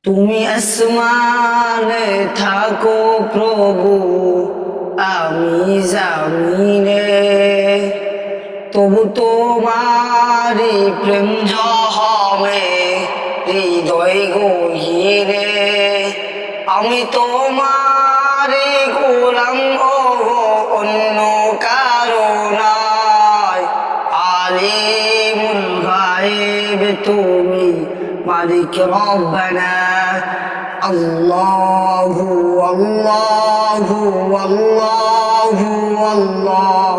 তুমি আসমানে থাকো প্রভু, আমি জামিনে, তবু তোমারি প্রেম জহমে হৃদয় গহীরে। আমি তোমারি গোলাম, ও গো অন্য কারো নয়। আলিমুল গায়েব তুমি, মালিক রব্বানা। আল্লাহু আল্লাহু আল্লাহু আল্লাহ,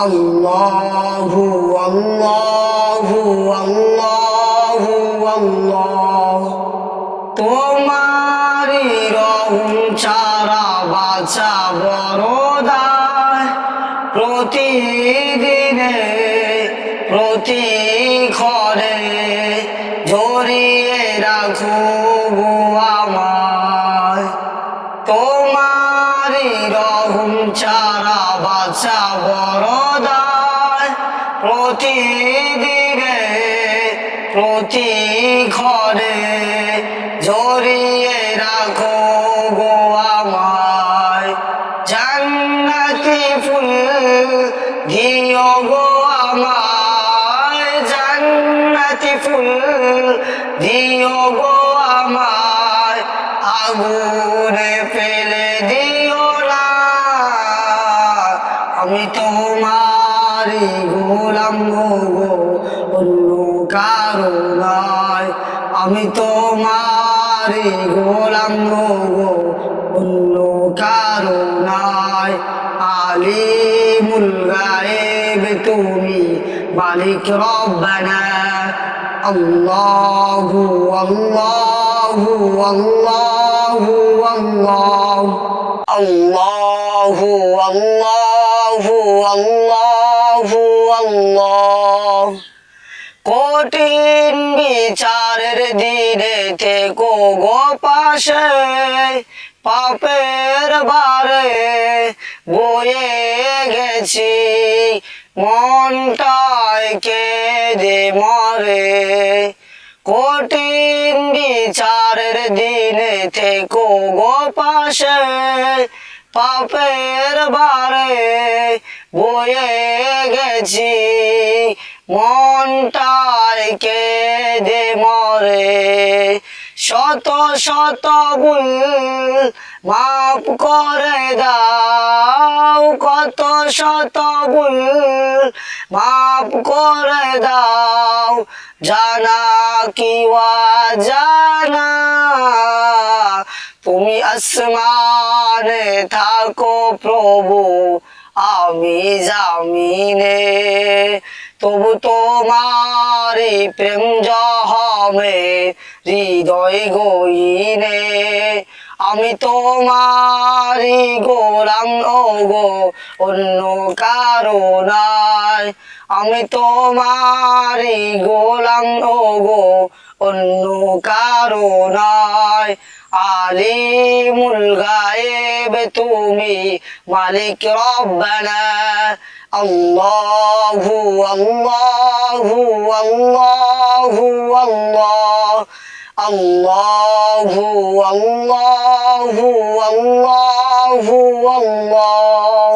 আল্লাহু আল্লাহু আল্লাহু আল্লাহ। তোমারি রহম ছাড়া বাঁচা বড় দায়। প্রতিদিনে প্রতি ক্ষণে জড়িয়ে রাখো গো আমায়। তোমারি রহম ছাড়া বাঁচা বড় দায়। প্রতিদিনে প্রতি ক্ষণে জড়িয়ে রাখো গো আমায়। জান্নাতি ফুল দিও গো আমায়, জান্নাতি ফুল দিও গো আমায়। আগুনে ফেলে দিও না, আমি তোমারি গোলাম গো, অন্য কারো নয়। আমি তোমারি গোলাম গো, অন্য কারো নয়। আলিমুল গায়েব তুমি, মালিক রব্বানা। আল্লাহু আল্লাহু আল্লাহু আল্লাহ, আল্লাহু আল্লাহু আল্লাহু আল্লাহ। কঠিন বিচারের দিনে থেকো গো পাশে, পাপের বারে বয়ে গেছি মনটায় কেঁদে মরে। কঠিন বিচারের দিনে থেকো গো পাশে, পাপের বারে বয়ে গেছি মনটায় কেঁদে মরে। শত শত ভুল মাফ করে দাও, কত শত ভুল মাফ করে দাও। জানা কি অজানা, তুমি আসমানে থাকো প্রভু, আমি জামিনে, তবু তোমারি প্রেম জহমে হৃদয় গহীনে। আমি তোমারি গোলাম, ও গো অন্য কারো নয়। আমি তোমারি গোলাম, ও গো অন্য কারো নয়। আলিমুল গায়েব তুমি, মালিক রব্বানা। আল্লাহু আল্লাহু আল্লাহু আল্লাহ, আল্লাহু আল্লাহু আল্লাহু আল্লাহ।